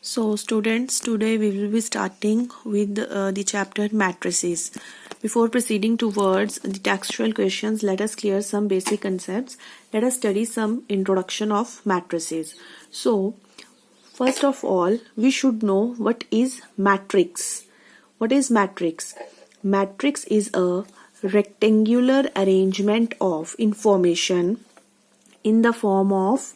So students, today we will be starting with the chapter matrices. Before proceeding towards the textual questions, let us clear some basic concepts. Let us study some introduction of matrices. So first of all, we should know what is matrix. What is matrix? Matrix is a rectangular arrangement of information in the form of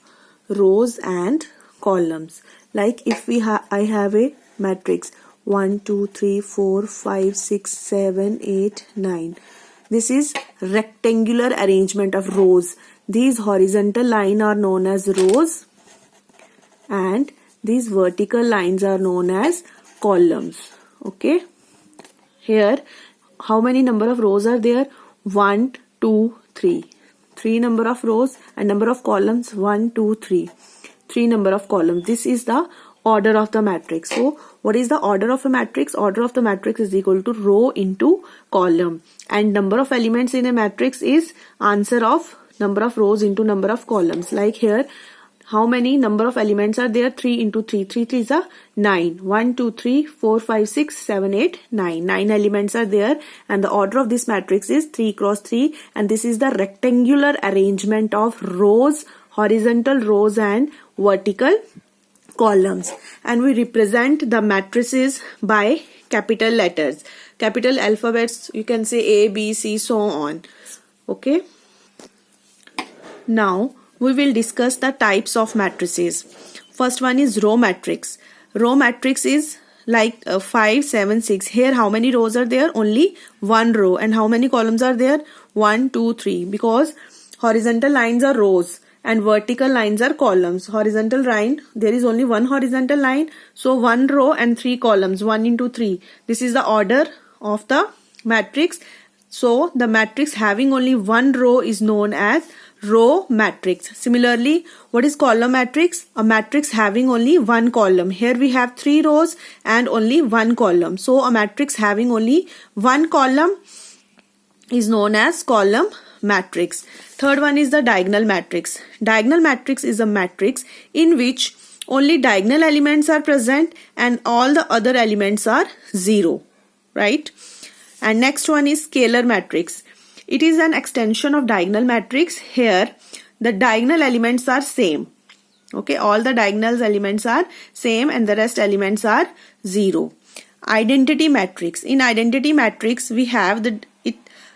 rows and columns. Like if I have a matrix 1 2 3 4 5 6 7 8 9. This is rectangular arrangement of rows. These horizontal lines are known as rows and these vertical lines are known as columns. Okay, here how many number of rows are there? 1 2 3. 3 number of rows and number of columns 1 2 3. 3 number of columns. This is the order of the matrix. So what is the order of a matrix? Order of the matrix is equal to row into column, and number of elements in a matrix is answer of number of rows into number of columns. Like here, how many number of elements are there? 3 into 3. 3 is a 9. 1 2 3 4 5 6 7 8 9. 9 elements are there, and the order of this matrix is 3 cross 3, and this is the rectangular arrangement of rows, horizontal rows and vertical columns. And we represent the matrices by capital letters, capital alphabets. You can say A, B, C, so on. Okay. Now we will discuss the types of matrices. First one is row matrix. Row matrix is like 5 7 6. Here how many rows are there? Only one row. And how many columns are there? 1 2 3, because horizontal lines are rows and vertical lines are columns. Horizontal line, there is only one horizontal line, so one row and 3 columns, 1 into 3. This is the order of the matrix. So the matrix having only one row is known as row matrix. Similarly, what is column matrix? A matrix having only one column. Here we have 3 rows and only one column. So a matrix having only one column is known as column matrix. Third one is the diagonal matrix. Diagonal matrix is a matrix in which only diagonal elements are present and all the other elements are 0, right? And next one is scalar matrix. It is an extension of diagonal matrix. Here the diagonal elements are same. Okay, all the diagonal elements are same and the rest elements are 0. Identity matrix. In identity matrix we have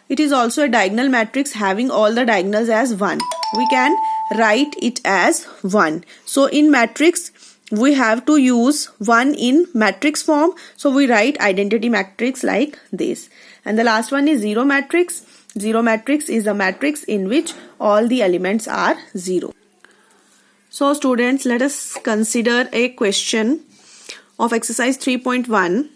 it is also a diagonal matrix having all the diagonals as 1. We can write it as 1. So in matrix we have to use 1 in matrix form. So we write identity matrix like this. And the last one is zero matrix. Zero matrix is a matrix in which all the elements are 0. So students, let us consider a question of exercise 3.1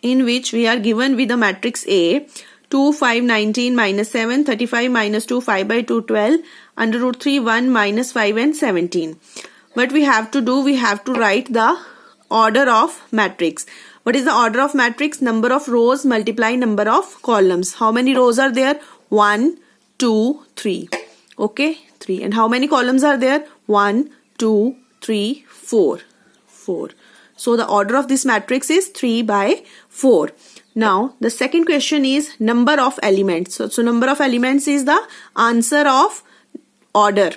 in which we are given with the matrix A 2 5 19 minus 7 35 minus 2 5 by 2 12 under root 3 1 minus 5 and 17. What we have to do, we have to write the order of matrix. What is the order of matrix? Number of rows multiply number of columns. How many rows are there? 1 2 3. Okay, 3. And how many columns are there? 1 2 3 4. 4. So the order of this matrix is 3 by 4. Now the second question is number of elements. So number of elements is the answer of order.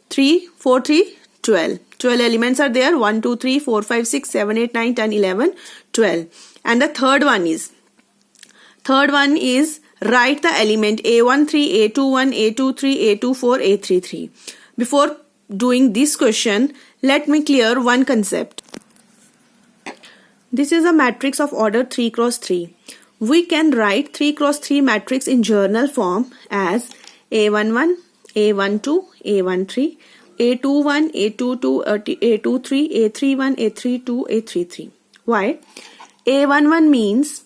3 4 3 12. 12 elements are there. 1 2 3 4 5 6 7 8 9 10 11 12. And the third one is write the element A13 A21 A23 A24 A33. Before doing this question, let me clear one concept. This is a matrix of order 3 cross 3. We can write 3 cross 3 matrix in journal form as A11, A12, A13, A21, A22, A23, A31, A32, A33. Why? A11 means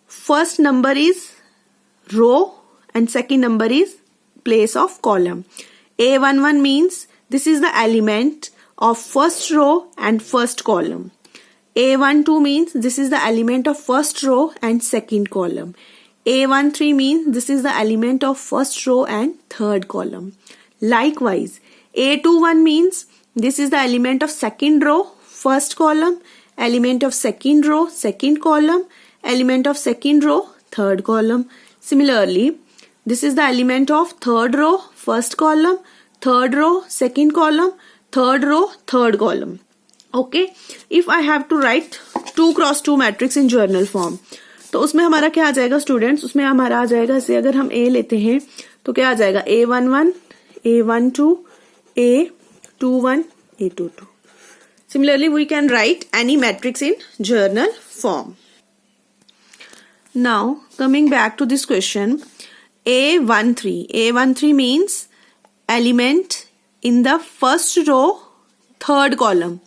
first number is row and second number is place of column. A11 means this is the element of first row and first column. A12 means this is the element of first row and second column. A13 means this is the element of first row and third column. Likewise, A21 means this is the element of second row, first column, element of second row, second column, element of second row, third column. Similarly, this is the element of third row, first column, third row, second column, third row, third column. Okay, if I have to write 2x2 matrix in journal form, तो उसमें हमारा क्या आ जाएगा students, उसमें हमारा आ जाएगा, जैसे अगर हम A लेते हैं तो क्या आ जाएगा, A11, A12, A21, A22. Similarly, we can write any matrix in journal form. Now, coming back to this question, A13. A13 means element in the first row, third column.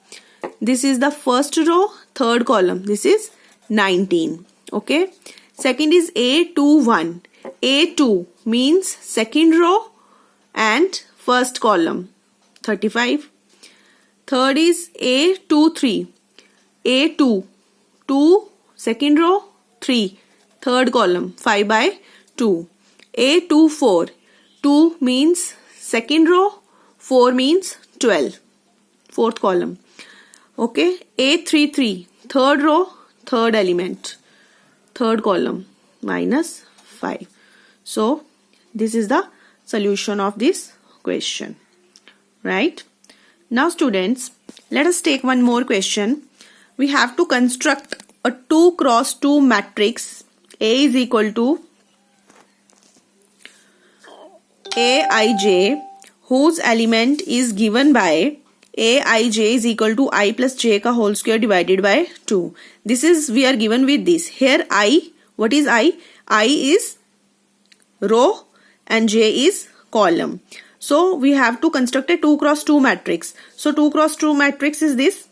This is the first row, third column. This is 19. Okay. Second is A21. A2 means second row and first column, 35. Third is A23. A2, 2, second row, 3, third column, 5 by 2. A24, 2 means second row, 4 means 12, fourth column. Okay, A33, third row, third element, third column, minus 5. So, this is the solution of this question, right? Now students, let us take one more question. We have to construct a 2x2 matrix. A is equal to Aij, whose element is given by Aij is equal to I plus j ka whole square divided by 2. This is, we are given with this. Here I, what is I? I is row and j is column. So we have to construct a 2x2 matrix. So 2x2 matrix is this.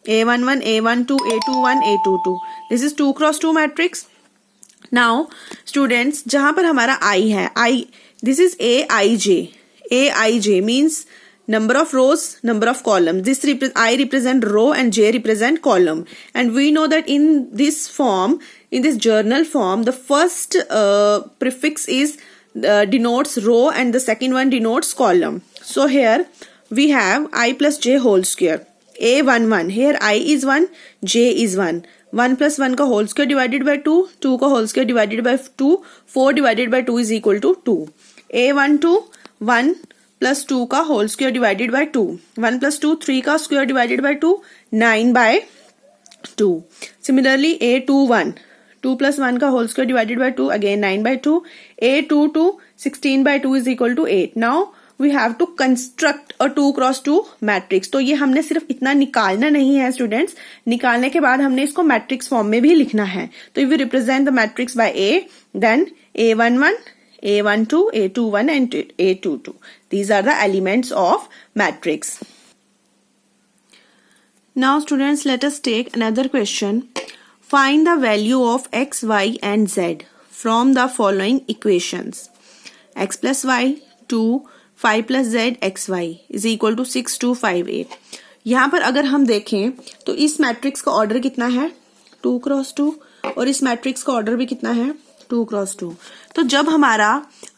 A11, A12, A21, A22. This is 2x2 matrix. Now students, जहां पर हमारा I है, I, this is Aij. Aij means number of rows, number of columns. This I represent row and j represent column. And we know that in this form, in this journal form, the first prefix is denotes row and the second one denotes column. So here we have I plus j whole square. A11, here I is 1, j is 1. 1 plus 1 का whole square divided by 2, 2 का whole square divided by 2, 4 divided by 2 is equal to 2. A12, 1 plus 2 का whole square divided by 2. 1 plus 2, 3 का square divided by 2, 9 by 2. Similarly, A21, 2 plus 1 का whole square divided by 2, again 9 by 2. A22, 16 by 2 is equal to 8. Now, we have to construct a 2x2 matrix. तो ये हमने सिर्फ इतना निकालना नहीं है स्टूडेंट्स, निकालने के बाद हमने इसको मैट्रिक्स फॉर्म में भी लिखना है. तो if we represent the matrix by A, then A11, A12, A21 and A22. These are the elements of matrix. Now students, let us take another question. Find the value of x, y and z from the following equations. X plus y 2, 5 plus z xy is equal to 6, 2, 5, 8. यहाँ पर अगर हम देखें तो इस matrix का order कितना है, 2x2, और इस मैट्रिक्स का ऑर्डर भी कितना है, 2x2. तो जब हमारा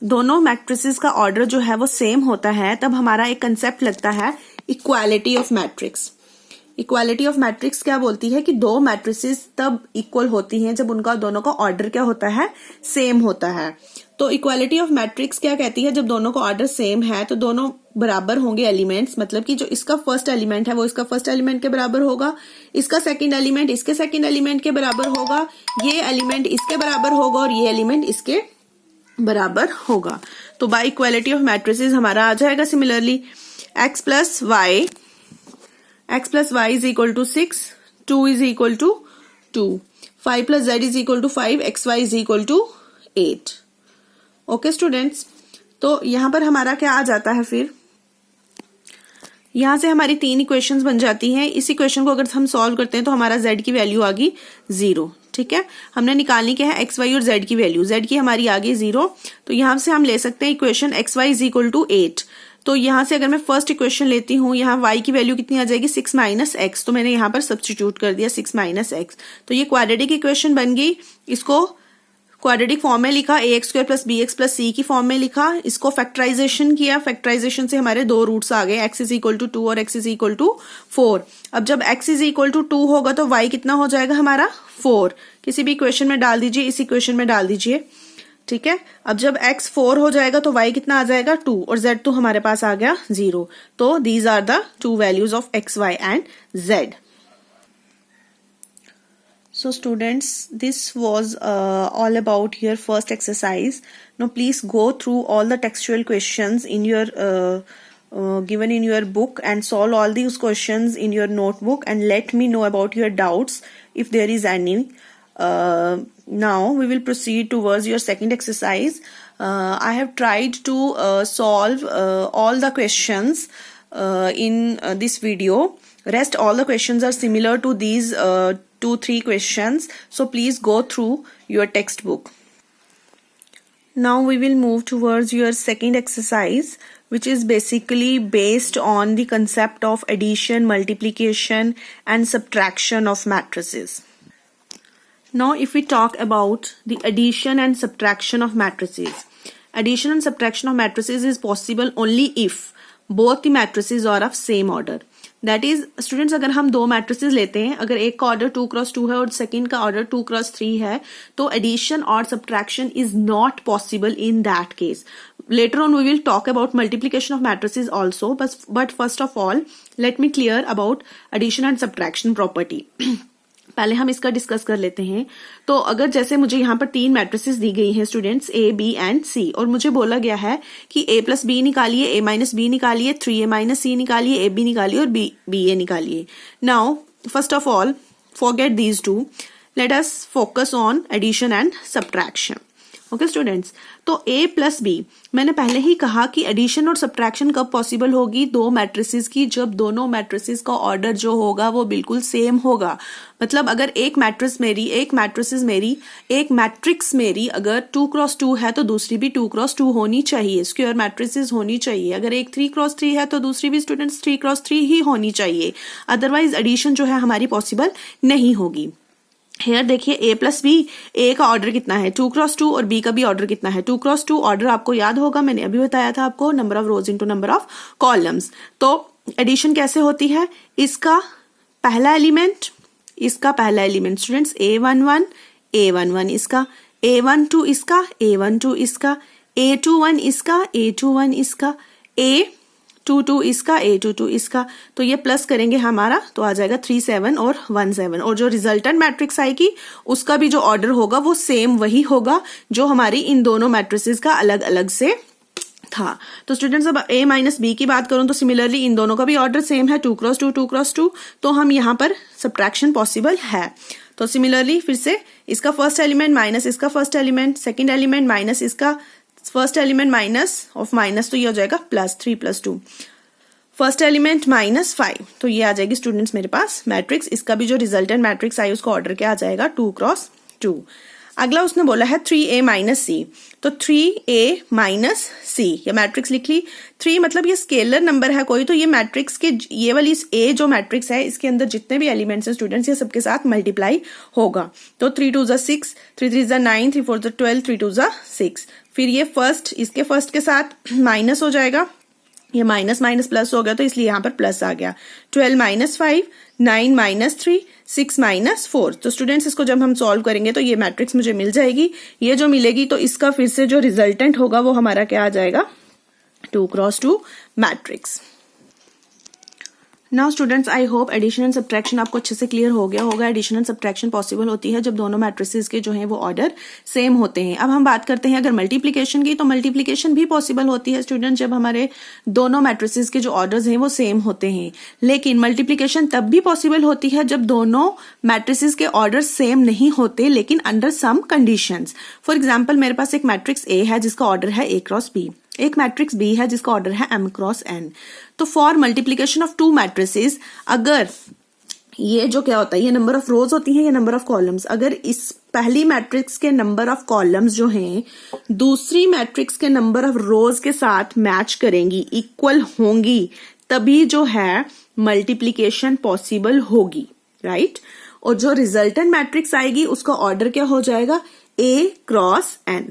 दोनों मैट्रिसेस का ऑर्डर जो है वो सेम होता है, तब हमारा एक कंसेप्ट लगता है equality of matrix. Equality of matrix क्या बोलती है कि दो मैट्रिसेस तब इक्वल होती हैं जब उनका दोनों का ऑर्डर क्या होता है, सेम होता है. तो इक्वालिटी ऑफ मैट्रिक्स क्या कहती है, जब दोनों का ऑर्डर सेम है तो दोनों बराबर होंगे एलिमेंट्स. मतलब कि जो इसका फर्स्ट एलिमेंट है वो इसका फर्स्ट एलिमेंट के बराबर होगा, इसका सेकंड एलिमेंट इसके सेकंड एलिमेंट के बराबर होगा, ये एलिमेंट इसके बराबर होगा और ये एलिमेंट इसके बराबर होगा. तो बाय इक्वालिटी ऑफ मैट्रिसेस हमारा आ जाएगा similarly x plus y is equal to 6, 2 is equal to 2, 5 plus z is equal to 5, xy is equal to 8. Okay students, तो यहाँ पर हमारा क्या आ जाता है, फिर यहाँ से हमारी 3 इक्वेशंस बन जाती हैं. इस इक्वेशन को अगर हम सॉल्व करते हैं तो हमारा z की वैल्यू आ गई 0. ठीक है, हमने निकालनी क्या है, xy और z की वैल्यू. z की हमारी आ गई 0. तो यहाँ से हम ले सकते हैं equation xy is equal to 8. तो यहाँ से अगर मैं फर्स्ट इक्वेशन लेती हूँ, यहाँ y की वैल्यू कितनी आ जाएगी, 6 माइनस एक्स. तो मैंने यहाँ पर सब्स्टिट्यूट कर दिया 6 माइनस एक्स. तो ये क्वाड्रेटिक इक्वेशन बन गई. इसको क्वाड्रेटिक फॉर्म में लिखा, ax² + bx + c की फॉर्म में लिखा, इसको फैक्टराइजेशन किया, फैक्टराइजेशन से हमारे दो रूट्स आ गए, x = 2 और x = 4। अब जब x = 2 होगा तो y कितना हो जाएगा हमारा 4। किसी भी इक्वेशन में डाल दीजिए, इस इक्वेशन में डाल दीजिए, ठीक है। अब जब x 4 हो जाएगा तो y कितना आ जाएगा 2 और z तो हमारे पास आ गया 0। तो these are the two values of x, y and z। So students, this was all about your first exercise. Now please go through all the textual questions in your given in your book and solve all these questions in your notebook and let me know about your doubts if there is any. Now we will proceed towards your second exercise. I have tried to solve all the questions in this video. Rest all the questions are similar to these 2-3 questions, so please go through your textbook. Now we will move towards your second exercise, which is basically based on the concept of addition, multiplication and subtraction of matrices. Now if we talk about the addition and subtraction of matrices, addition and subtraction of matrices is possible only if both the matrices are of same order. That is students, अगर हम दो matrices लेते हैं, अगर एक का order 2x2 है और सेकंड का ऑर्डर 2x3 है, तो एडिशन और subtraction is not possible in that case. Later on we will talk about multiplication of matrices also, but first of all let me clear about addition and subtraction property. पहले हम इसका discuss कर लेते हैं. तो अगर जैसे मुझे यहाँ पर 3 मैट्रिसेस दी गई हैं students, A, B and C, और मुझे बोला गया है कि A + B निकालिए, A - B निकालिए, 3A - C निकालिए, AB निकालिए और BA निकालिए. Now first of all forget these two, let us focus on addition and subtraction. Okay students, तो A + B, मैंने पहले ही कहा कि एडिशन और सब्ट्रैक्शन कब पॉसिबल होगी, दो मैट्रिसेस की, जब दोनों मैट्रिसेस का ऑर्डर जो होगा वो बिल्कुल सेम होगा. मतलब अगर एक मैट्रिक्स मेरी अगर 2x2 है तो दूसरी भी 2x2 होनी चाहिए, स्क्वायर मैट्रिसेस होनी चाहिए. अगर एक 3x3 है तो दूसरी भी स्टूडेंट्स 3x3 ही होनी चाहिए, अदरवाइज एडिशन जो है हमारी पॉसिबल नहीं होगी. हेयर देखिए, A + B, A का ऑर्डर कितना है 2x2 और B का भी ऑर्डर कितना है 2x2. ऑर्डर आपको याद होगा, मैंने अभी बताया था आपको, number of rose into number of columns. तो एडिशन कैसे होती है, इसका पहला एलिमेंट स्टूडेंट्स A11, A11 इसका, A12 इसका, A12 इसका, A21 इसका, A21 इसका, A22 इसका, A22 इसका. तो ये प्लस करेंगे हमारा तो आ जाएगा 37 और 17. और जो रिजल्टेंट मैट्रिक्स आएगी उसका भी जो ऑर्डर होगा वो सेम वही होगा जो हमारी इन दोनों मैट्रिसेस का अलग अलग से था. तो स्टूडेंट्स अब A - B की बात करूं तो सिमिलरली इन दोनों का भी ऑर्डर सेम है 2x2 2x2, तो हम यहाँ पर सब्ट्रैक्शन पॉसिबल है. तो सिमिलरली फिर से इसका फर्स्ट एलिमेंट माइनस इसका first element, second element minus इसका first element minus of minus, तो ये हो जाएगा +3 + 2. फर्स्ट एलिमेंट -5, तो ये आ जाएगी स्टूडेंट्स मेरे पास मैट्रिक्स. इसका भी जो रिजल्टेंट मैट्रिक्स आई उसका ऑर्डर क्या आ जाएगा 2x2. अगला उसने बोला है 3A - C, तो 3A - C ये मैट्रिक्स लिख ली. 3 मतलब ये स्केलर नंबर है कोई, तो ये मैट्रिक्स के ये वाली A जो मैट्रिक्स है इसके अंदर जितने भी एलिमेंट्स हैं स्टूडेंट्स ये सबके साथ मल्टीप्लाई होगा. तो 3 2 6, 3 3 9, 3 4 12, 3 2 6. फिर ये फर्स्ट इसके फर्स्ट के साथ माइनस हो जाएगा, ये माइनस माइनस प्लस हो गया तो इसलिए यहाँ पर प्लस आ गया. 12 - 5, 9 - 3, 6 - 4. तो स्टूडेंट्स इसको जब हम सॉल्व करेंगे तो ये मैट्रिक्स मुझे मिल जाएगी. ये जो मिलेगी तो इसका फिर से जो रिजल्टेंट होगा वो हमारा क्या आ जाएगा 2x2 matrix. Now students I hope addition and subtraction आपको अच्छे से क्लियर हो गया होगा. एडिशन एंड सब्ट्रैक्शन पॉसिबल होती है जब दोनों मैट्रिसेस के जो हैं वो ऑर्डर सेम होते हैं. अब हम बात करते हैं अगर मल्टीप्लिकेशन की, तो मल्टीप्लिकेशन भी पॉसिबल होती है स्टूडेंट जब हमारे दोनों मैट्रिसेस के जो ऑर्डर्स हैं वो सेम होते हैं. लेकिन मल्टीप्लिकेशन तब भी पॉसिबल होती है जब दोनों मैट्रिसेस के ऑर्डर सेम नहीं होते, लेकिन under some conditions. For example मेरे पास एक मैट्रिक्स A है जिसका ऑर्डर है A × B, एक मैट्रिक्स B है जिसका ऑर्डर है M × N. तो for multiplication of two matrices, अगर ये जो क्या होता है, ये नंबर ऑफ रोज होती हैं, ये नंबर ऑफ कॉलम्स, अगर इस पहली मैट्रिक्स के नंबर ऑफ कॉलम्स जो हैं दूसरी मैट्रिक्स के नंबर ऑफ रोज के साथ मैच करेंगी, इक्वल होंगी, तभी जो है मल्टीप्लिकेशन पॉसिबल होगी, राइट. और जो रिजल्टेंट मैट्रिक्स आएगी उसका ऑर्डर क्या हो जाएगा A क्रॉस n।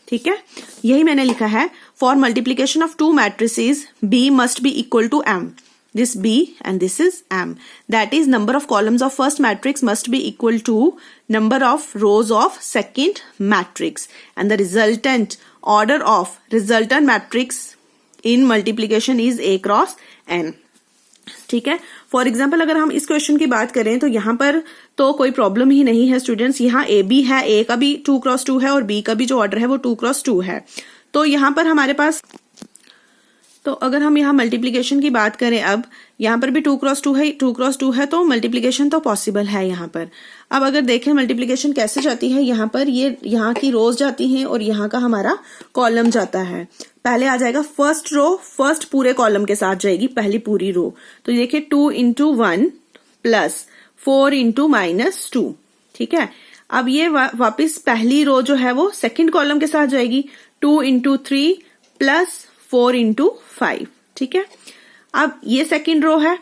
ठीक है, यही मैंने लिखा है। For multiplication of two matrices B must be equal to M। This B and this is M. That is, number of columns of first matrix must be equal to number of rows of second matrix, and the resultant order of resultant matrix in multiplication is A cross N. ठीक है, for example अगर हम इस question की बात करें तो यहाँ पर तो कोई प्रॉब्लम ही नहीं है स्टूडेंट्स। यहाँ ए बी है, ए का भी 2 क्रॉस 2 है और बी का भी जो ऑर्डर है वो 2 क्रॉस 2 है। तो यहाँ पर हमारे पास, तो अगर हम यहाँ मल्टीप्लीकेशन की बात करें, अब यहाँ पर भी 2 क्रॉस 2 है, 2 क्रॉस 2 है, तो मल्टीप्लीकेशन तो पॉसिबल है यहाँ पर। अब अगर देखें मल्टीप्लीकेशन कैसे जाती है, यहाँ पर ये यहाँ की रोज जाती हैं और यहाँ का हमारा कॉलम जाता है। पहले आ जाएगा फर्स्ट रो, फर्स्ट पूरे कॉलम के साथ जाएगी पहली पूरी रो। तो देखिए 2 into 1 प्लस 4 into -2। ठीक है, अब ये वापस पहली रो जो है वो सेकंड कॉलम के साथ जाएगी, 2 into 3 प्लस 4 into 5। ठीक है, अब ये सेकंड रो है,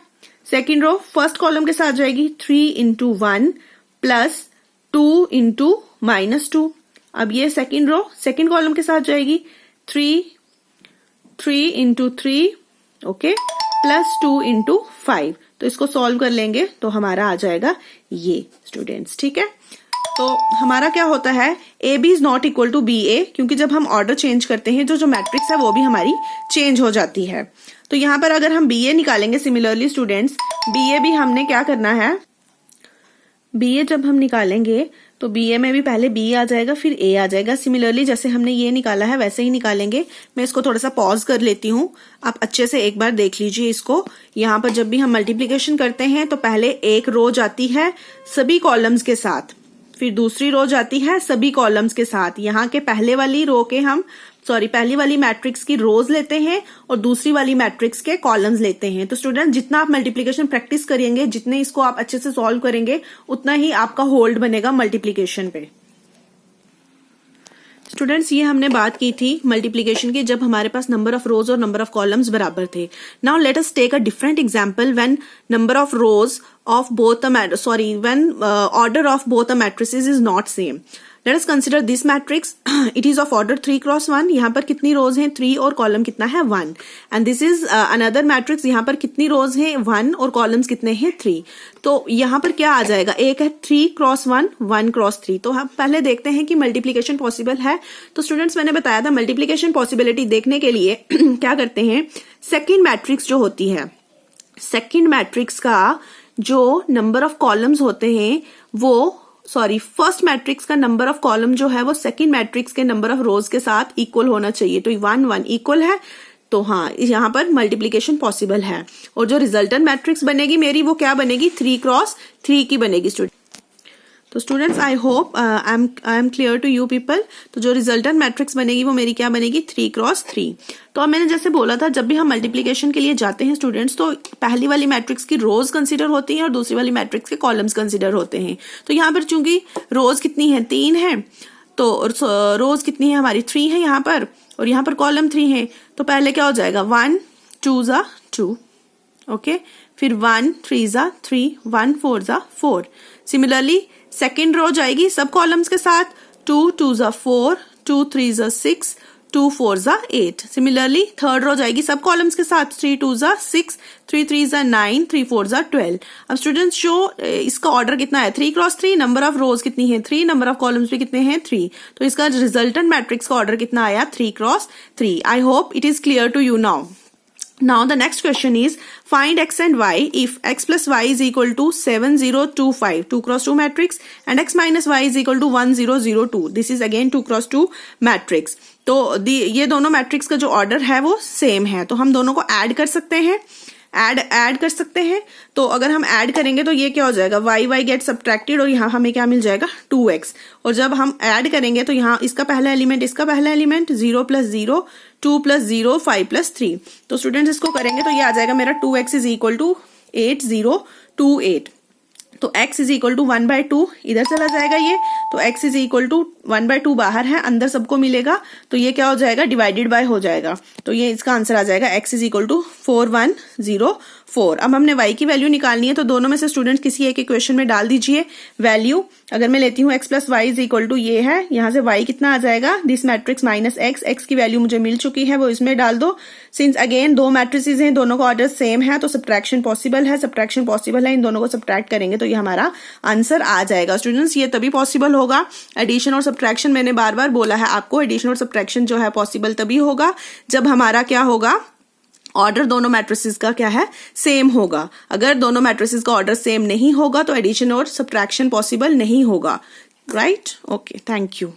सेकंड रो फर्स्ट कॉलम के साथ जाएगी, 3 into 1 प्लस 2 into -2। अब ये सेकंड रो सेकंड कॉलम के साथ जाएगी, 3 into 3 ओके प्लस 2 into 5। तो इसको सॉल्व कर लेंगे तो हमारा आ जाएगा ये स्टूडेंट्स। ठीक है, तो हमारा क्या होता है, A B is not equal to B A, क्योंकि जब हम ऑर्डर चेंज करते हैं जो मैट्रिक्स है वो भी हमारी चेंज हो जाती है। तो यहाँ पर अगर हम बी ए निकालेंगे, सिमिलरली स्टूडेंट्स बी ए भी हमने क्या करना है, बी ए जब हम निकालेंगे तो बी ए में भी पहले बी आ जाएगा फिर ए आ जाएगा। सिमिलरली जैसे हमने ये निकाला है वैसे ही निकालेंगे। मैं इसको थोड़ा सा पॉज कर लेती हूँ, आप अच्छे से एक बार देख लीजिए इसको। यहाँ पर जब भी हम मल्टीप्लीकेशन करते हैं तो पहले एक रो जाती है सभी कॉलम्स के साथ, फिर दूसरी रो जाती है सभी कॉलम्स के साथ। यहाँ के पहले वाली रो के हम पहली वाली मैट्रिक्स की रोज लेते हैं और दूसरी वाली मैट्रिक्स के कॉलम्स लेते हैं। तो स्टूडेंट जितना आप मल्टीप्लिकेशन प्रैक्टिस करेंगे, जितने इसको आप अच्छे से सॉल्व करेंगे, उतना ही आपका होल्ड बनेगा मल्टीप्लिकेशन पे। स्टूडेंट्स ये हमने बात की थी मल्टीप्लिकेशन की जब हमारे पास नंबर ऑफ रोज और नंबर ऑफ कॉलम्स बराबर थे। Now let us take a different example when number of rows of both when order of both the matrices is not same. Let us consider this matrix. It is of order 3 cross 1. यहाँ पर कितनी रोज हैं 3 और column कितना है 1. And this is another matrix. यहाँ पर कितनी रोज हैं 1 और कॉलम्स कितने हैं 3. तो यहाँ पर क्या आ जाएगा, एक है 3 क्रॉस 1, 1 क्रॉस 3. तो हम पहले देखते हैं कि मल्टीप्लीकेशन पॉसिबल है। तो स्टूडेंट्स मैंने बताया था मल्टीप्लीकेशन पॉसिबिलिटी देखने के लिए क्या करते हैं, सेकेंड मैट्रिक्स जो होती है, सेकेंड मैट्रिक्स का जो नंबर ऑफ कॉलम्स होते हैं वो फर्स्ट मैट्रिक्स का नंबर ऑफ कॉलम जो है वो सेकंड मैट्रिक्स के नंबर ऑफ रोज के साथ इक्वल होना चाहिए। तो 1 1 इक्वल है, तो हाँ यहाँ पर मल्टीप्लीकेशन पॉसिबल है। और जो रिजल्टेंट मैट्रिक्स बनेगी मेरी वो क्या बनेगी, 3 क्रॉस 3 की बनेगी स्टूडेंट। तो students I hope I am clear to you people. तो जो रिजल्टेंट मैट्रिक्स बनेगी वो मेरी क्या बनेगी, 3 क्रॉस 3। तो अब मैंने जैसे बोला था जब भी हम मल्टीप्लीकेशन के लिए जाते हैं स्टूडेंट्स तो पहली वाली मैट्रिक्स की रोज कंसीडर होती हैं और दूसरी वाली मैट्रिक्स के कॉलम्स कंसीडर होते हैं। तो यहाँ पर चूंकि रोज कितनी है 3 है, तो रोज कितनी है हमारी 3 है यहाँ पर, और यहाँ पर कॉलम 3 है। तो पहले क्या हो जाएगा 1 2 ज़ा 2 ओके, फिर 1 3 ज़ा 3, 1 4 ज़ा 4। सिमिलरली सेकेंड रो जाएगी सब कॉलम्स के साथ, 2 2 ज़ा 4, 2 3 ज़ा 6, 2 4 ज़ा 8। सिमिलरली थर्ड रो जाएगी सब कॉलम्स के साथ, 3 2 ज़ा 6, 3 3 ज़ा 9, 3 4 ज़ा 12। अब स्टूडेंट्स शो इसका ऑर्डर कितना है 3 क्रॉस 3, नंबर ऑफ रोज कितनी है 3, नंबर ऑफ कॉलम्स भी कितने हैं 3। तो इसका रिजल्टेंट मैट्रिक्स का ऑर्डर कितना आया 3 cross 3। I hope it is clear to you now. Now the next question is find x and y if x plus y is equal to 7 0 2 5 2 cross 2 matrix and x minus y is equal to 1 0 0 2. This is again 2 cross 2 matrix. तो ये दोनों matrix का जो order है वो same है, तो हम दोनों को ऐड कर सकते हैं, ऐड कर सकते हैं। तो अगर हम ऐड करेंगे तो ये क्या हो जाएगा, y गेट सब्ट्रैक्टेड और यहाँ हमें क्या मिल जाएगा 2x। और जब हम ऐड करेंगे तो यहाँ इसका पहला एलिमेंट इसका पहला एलिमेंट 0 + 0 2 + 0 5 + 3। तो स्टूडेंट्स इसको करेंगे तो ये आ जाएगा मेरा 2x इज इक्वल टू 8 0 2 8। तो x इज इक्वल टू 1/2 इधर चला जाएगा ये, तो x इज इक्वल टू 1/2 बाहर है, अंदर सबको मिलेगा, तो ये क्या हो जाएगा, डिवाइडेड बाय हो जाएगा। तो ये इसका आंसर आ जाएगा x इज इक्वल टू 4104। अब हमने y की वैल्यू निकालनी है, तो दोनों में से स्टूडेंट किसी एक इक्वेशन में डाल दीजिए वैल्यू। अगर मैं लेती हूँ x plus y is equal to ये है, यहाँ से y कितना आ जाएगा, दिस मैट्रिक्स माइनस x की वैल्यू मुझे मिल चुकी है, वो इसमें डाल दो। सिंस अगेन दो मैट्रिसेस हैं, दोनों का ऑर्डर सेम है, तो सब्ट्रैक्शन पॉसिबल है, इन दोनों को सब्ट्रैक्ट करेंगे तो ये हमारा आंसर आ जाएगा। स्टूडेंट्स ये तभी पॉसिबल होगा, एडिशन और सब्ट्रैक्शन मैंने बार बार बोला है आपको, एडिशन और सब्ट्रैक्शन जो है पॉसिबल तभी होगा जब हमारा क्या होगा, ऑर्डर दोनों मैट्रिसेस का क्या है, सेम होगा। अगर दोनों मैट्रिसेस का ऑर्डर सेम नहीं होगा तो एडिशन और सब्ट्रैक्शन पॉसिबल नहीं होगा, राइट। Okay, thank you.